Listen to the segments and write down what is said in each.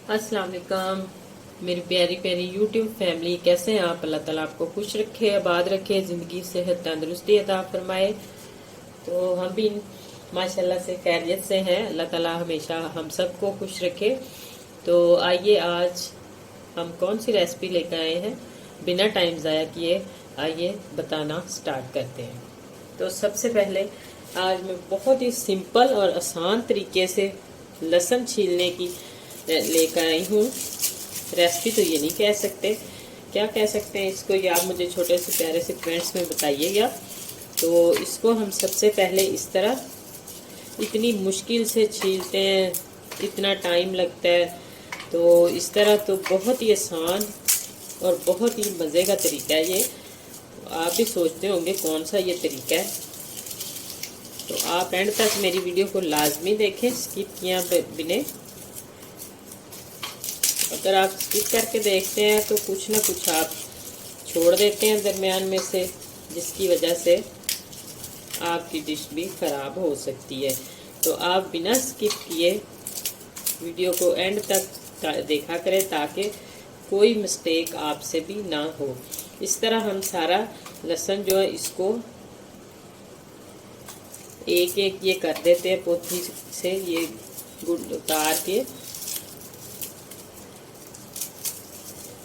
अस्सलाम वालेकुम मेरी प्यारी प्यारी यूट्यूब फैमिली, कैसे हैं आप। अल्लाह ताला आपको खुश रखे, आबाद रखे, ज़िंदगी सेहत तंदुरुस्ती अता फरमाए। तो हम भी माशाल्लाह से खैरियत से हैं। अल्लाह ताला हमेशा हम सबको खुश रखे। तो आइए आज हम कौन सी रेसिपी लेकर आए हैं, बिना टाइम ज़ाया किए आइए बताना स्टार्ट करते हैं। तो सबसे पहले आज मैं बहुत ही सिंपल और आसान तरीके से लहसुन छीलने की लेकर आई हूँ। रेसिपी तो ये नहीं कह सकते, क्या कह सकते हैं इसको, ये आप मुझे छोटे से प्यारे से कमेंट्स में बताइएगा। तो इसको हम सबसे पहले इस तरह इतनी मुश्किल से छीलते हैं, इतना टाइम लगता है। तो इस तरह तो बहुत ही आसान और बहुत ही मज़े का तरीका है ये। आप भी सोचते होंगे कौन सा ये तरीका है, तो आप एंड तक मेरी वीडियो को लाजमी देखें, स्किप किया बिना। अगर आप स्किप करके देखते हैं तो कुछ ना कुछ आप छोड़ देते हैं दरमियान में से, जिसकी वजह से आपकी डिश भी ख़राब हो सकती है। तो आप बिना स्किप किए वीडियो को एंड तक देखा करें ताकि कोई मिस्टेक आपसे भी ना हो। इस तरह हम सारा लहसुन जो है इसको एक एक ये कर देते हैं, पोथी से ये गुड़ उतार के।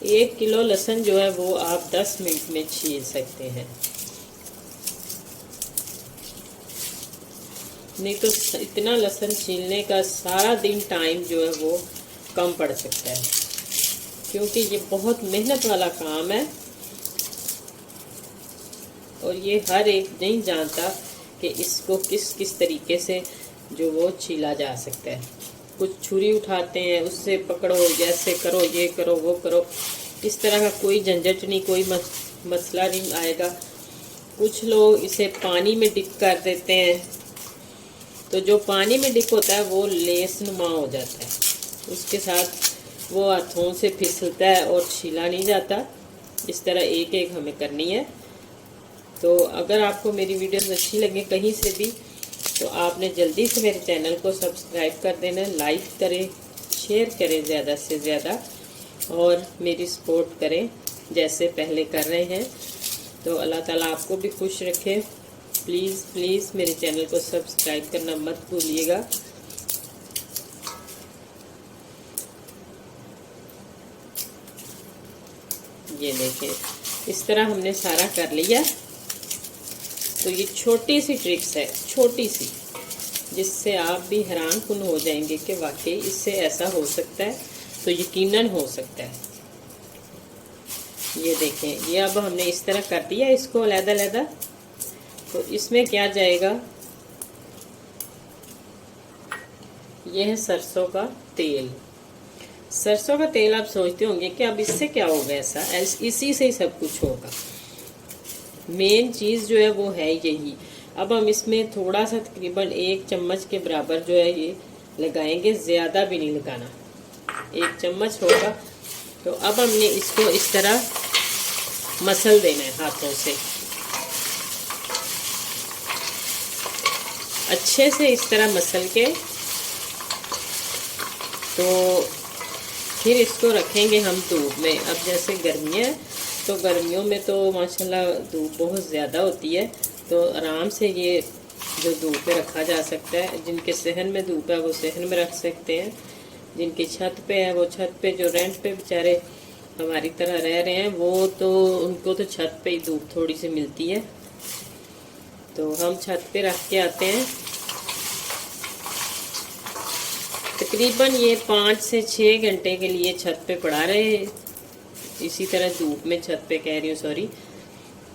1 किलो लहसुन जो है वो आप 10 मिनट में छील सकते हैं, नहीं तो इतना लहसुन छीलने का सारा दिन टाइम जो है वो कम पड़ सकता है, क्योंकि ये बहुत मेहनत वाला काम है और ये हर एक नहीं जानता कि इसको किस किस तरीके से जो वो छीला जा सकता है। कुछ छुरी उठाते हैं, उससे पकड़ो, जैसे करो, ये करो, वो करो। इस तरह का कोई झंझट नहीं, कोई मसला नहीं आएगा। कुछ लोग इसे पानी में डिप कर देते हैं, तो जो पानी में डिप होता है वो लेस नुमा हो जाता है, उसके साथ वो हाथों से फिसलता है और छीला नहीं जाता। इस तरह एक एक हमें करनी है। तो अगर आपको मेरी वीडियोस अच्छी लगे कहीं से भी, तो आपने जल्दी से मेरे चैनल को सब्सक्राइब कर देना, लाइक करें, शेयर करें ज़्यादा से ज़्यादा और मेरी सपोर्ट करें जैसे पहले कर रहे हैं। तो अल्लाह ताला आपको भी खुश रखे। प्लीज़ प्लीज़ मेरे चैनल को सब्सक्राइब करना मत भूलिएगा। ये देखें, इस तरह हमने सारा कर लिया। तो ये छोटी सी ट्रिक्स है, छोटी सी, जिससे आप भी हैरान कुन हो जाएंगे कि वाकई इससे ऐसा हो सकता है। तो यकीनन हो सकता है। ये देखें, ये अब हमने इस तरह कर दिया इसको अलग-अलग। तो इसमें क्या जाएगा, ये है सरसों का तेल। सरसों का तेल आप सोचते होंगे कि अब इससे क्या होगा, ऐसा इसी से ही सब कुछ होगा। मेन चीज़ जो है वो है यही। अब हम इसमें थोड़ा सा तकरीबन 1 चम्मच के बराबर जो है ये लगाएंगे, ज़्यादा भी नहीं लगाना, 1 चम्मच होगा। तो अब हमने इसको इस तरह मसल देना है हाथों से, अच्छे से इस तरह मसल के। तो फिर इसको रखेंगे हम धूप में। अब जैसे गर्मियाँ हैं, तो गर्मियों में तो माशाल्लाह धूप बहुत ज़्यादा होती है, तो आराम से ये जो धूप पे रखा जा सकता है। जिनके सहन में धूप है वो सहन में रख सकते हैं, जिनकी छत पे है वो छत पे, जो रेंट पे बेचारे हमारी तरह रह रहे हैं वो तो उनको तो छत पे ही धूप थोड़ी सी मिलती है। तो हम छत पे रख के आते हैं। तकरीबन ये 5 से 6 घंटे के लिए छत पे पड़ा रहे, इसी तरह धूप में, छत पे कह रही हूँ, सॉरी।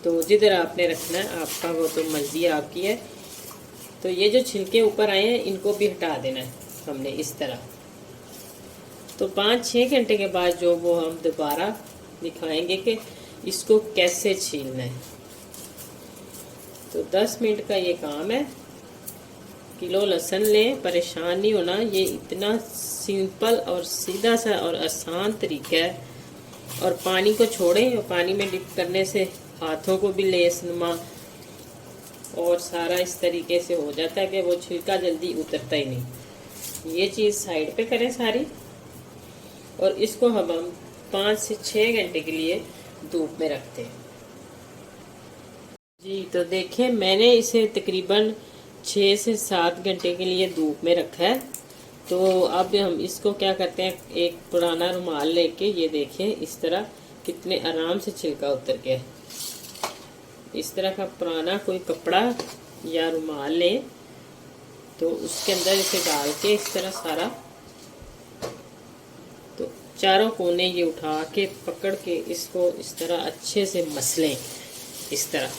तो जिधर आपने रखना है आपका वो तो मर्जी आपकी है। तो ये जो छिलके ऊपर आए हैं इनको भी हटा देना है हमने इस तरह। तो 5-6 घंटे के बाद जो वो हम दोबारा दिखाएंगे कि इसको कैसे छीलना है। तो 10 मिनट का ये काम है। किलो लहसुन लें, परेशान नहीं होना। ये इतना सिंपल और सीधा सा और आसान तरीका है। और पानी को छोड़ें, और पानी में डिप करने से हाथों को भी लेस नुमा और सारा इस तरीके से हो जाता है कि वो छिलका जल्दी उतरता ही नहीं। ये चीज़ साइड पे करें सारी। और इसको हम 5 से 6 घंटे के लिए धूप में रखते हैं। जी तो देखिए मैंने इसे तकरीबन 6 से 7 घंटे के लिए धूप में रखा है। तो अब हम इसको क्या करते हैं, एक पुराना रुमाल लेके ये देखिए इस तरह कितने आराम से छिलका उतर गया है। इस तरह का पुराना कोई कपड़ा या रुमाल लें तो उसके अंदर इसे डाल के इस तरह सारा, तो चारों कोने ये उठा के पकड़ के इसको इस तरह अच्छे से मसलें। इस तरह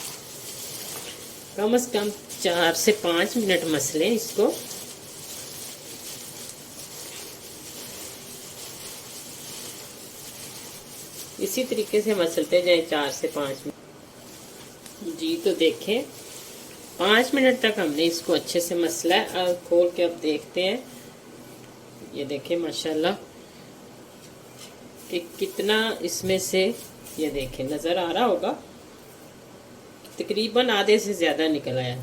कम से कम 4 से 5 मिनट मसलें इसको। इसी तरीके से मसलते जाए 4 से 5 मिनट। जी तो देखें 5 मिनट तक हमने इसको अच्छे से मसला है। और खोल के अब देखते हैं, ये देखें माशाल्लाह कि कितना इसमें से, ये देखें नज़र आ रहा होगा तकरीबन आधे से ज़्यादा निकल आया।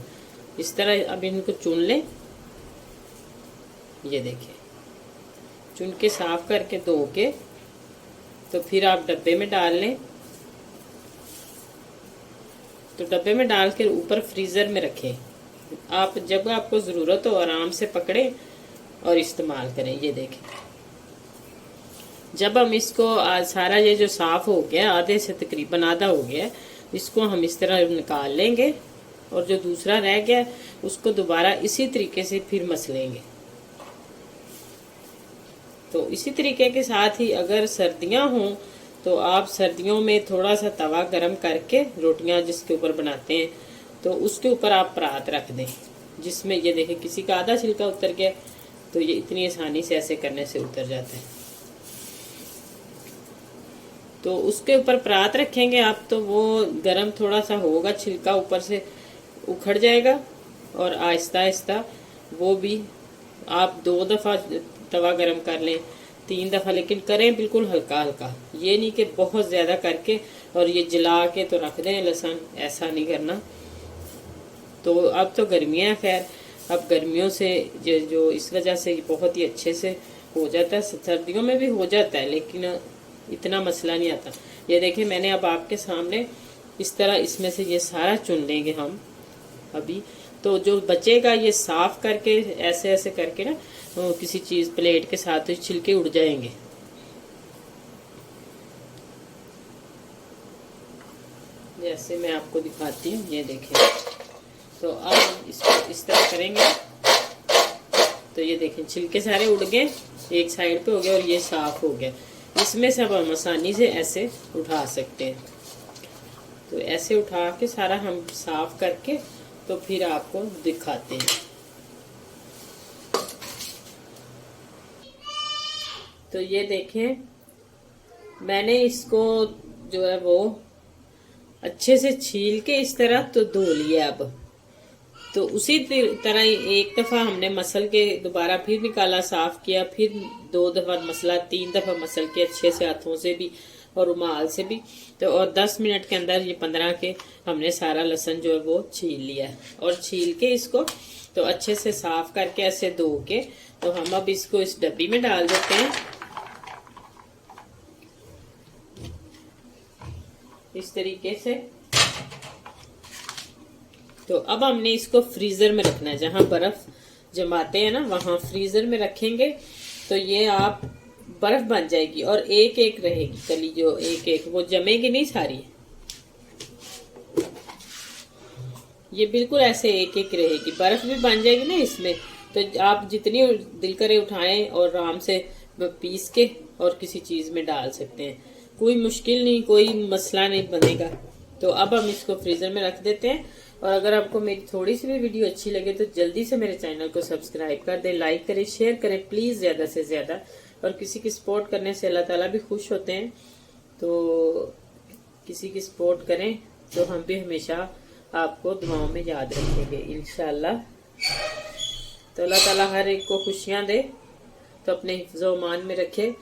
इस तरह अब इनको चुन लें, ये देखें चुन के साफ करके धो के तो फिर आप डब्बे में डाल लें। तो डब्बे में डाल कर ऊपर फ्रीज़र में रखें। आप जब आपको ज़रूरत हो आराम से पकड़ें और इस्तेमाल करें। ये देखें जब हम इसको सारा ये जो साफ़ हो गया, आधे से तकरीबन आधा हो गया, इसको हम इस तरह निकाल लेंगे और जो दूसरा रह गया उसको दोबारा इसी तरीके से फिर मसलेंगे। तो इसी तरीके के साथ ही अगर सर्दियां हों तो आप सर्दियों में थोड़ा सा तवा गरम करके रोटियां जिसके ऊपर बनाते हैं तो उसके ऊपर आप परात रख दें, जिसमें ये देखें किसी का आधा छिलका उतर गया तो ये इतनी आसानी से ऐसे करने से उतर जाता है। तो उसके ऊपर परात रखेंगे आप तो वो गरम थोड़ा सा होगा, छिलका ऊपर से उखड़ जाएगा और आहिस्ता आहिस्ता वो भी आप 2 दफ़ा तवा गरम कर लें, 3 दफ़ा, लेकिन करें बिल्कुल हल्का हल्का। ये नहीं कि बहुत ज़्यादा करके और ये जला के तो रख दें लहसुन, ऐसा नहीं करना। तो अब तो गर्मियाँ हैं, खैर अब गर्मियों से जो इस वजह से बहुत ही अच्छे से हो जाता है। सर्दियों में भी हो जाता है लेकिन इतना मसला नहीं आता। ये देखिए मैंने अब आपके सामने इस तरह इसमें से ये सारा चुन लेंगे हम अभी। तो जो बचेगा ये साफ करके ऐसे ऐसे करके ना किसी चीज प्लेट के साथ छिलके उड़ जाएंगे। जैसे मैं आपको दिखाती हूँ, ये देखें। तो अब इसको इस तरह करेंगे तो ये देखें छिलके सारे उड़ गए, एक साइड पे हो गया और ये साफ हो गया। इसमें से अब हम आसानी से ऐसे उठा सकते हैं। तो ऐसे उठा के सारा हम साफ करके तो फिर आपको दिखाते हैं। तो ये देखें मैंने इसको जो है वो अच्छे से छील के इस तरह तो धो लिया। अब तो उसी तरह एक दफ़ा हमने मसल के दोबारा फिर निकाला, साफ किया, फिर 2 दफ़ा मसला, 3 दफ़ा मसल के अच्छे से हाथों से भी और रुमाल से भी। तो और 10 मिनट के अंदर ये 15 के हमने सारा लहसुन जो है वो छील लिया है। और छील के इसको तो अच्छे से साफ करके ऐसे धो के तो हम अब इसको इस डब्बी में डाल देते हैं इस तरीके से। तो अब हमने इसको फ्रीजर में रखना है, जहां बर्फ जमाते हैं ना वहां फ्रीजर में रखेंगे तो ये आप बर्फ बन जाएगी और एक एक रहेगी कली, जो एक एक वो जमेगी नहीं सारी, ये बिल्कुल ऐसे एक एक रहेगी, बर्फ भी बन जाएगी ना इसमें। तो आप जितनी दिल करे उठाएं और आराम से पीस के और किसी चीज में डाल सकते हैं, कोई मुश्किल नहीं, कोई मसला नहीं बनेगा। तो अब हम इसको फ्रीजर में रख देते हैं। और अगर आपको मेरी थोड़ी सी भी वीडियो अच्छी लगे तो जल्दी से मेरे चैनल को सब्सक्राइब कर दें, लाइक करें, शेयर करें प्लीज ज्यादा से ज्यादा। और किसी की सपोर्ट करने से अल्लाह ताला भी खुश होते हैं। तो किसी की सपोर्ट करें तो हम भी हमेशा आपको दुआओं में याद रखेंगे इंशाल्लाह। तो अल्लाह ताला हर एक को खुशियां दे, तो अपने हिफ्ज़ो मान में रखे।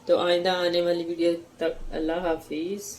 तो आइंदा आने वाली वीडियो तक अल्लाह हाफिज।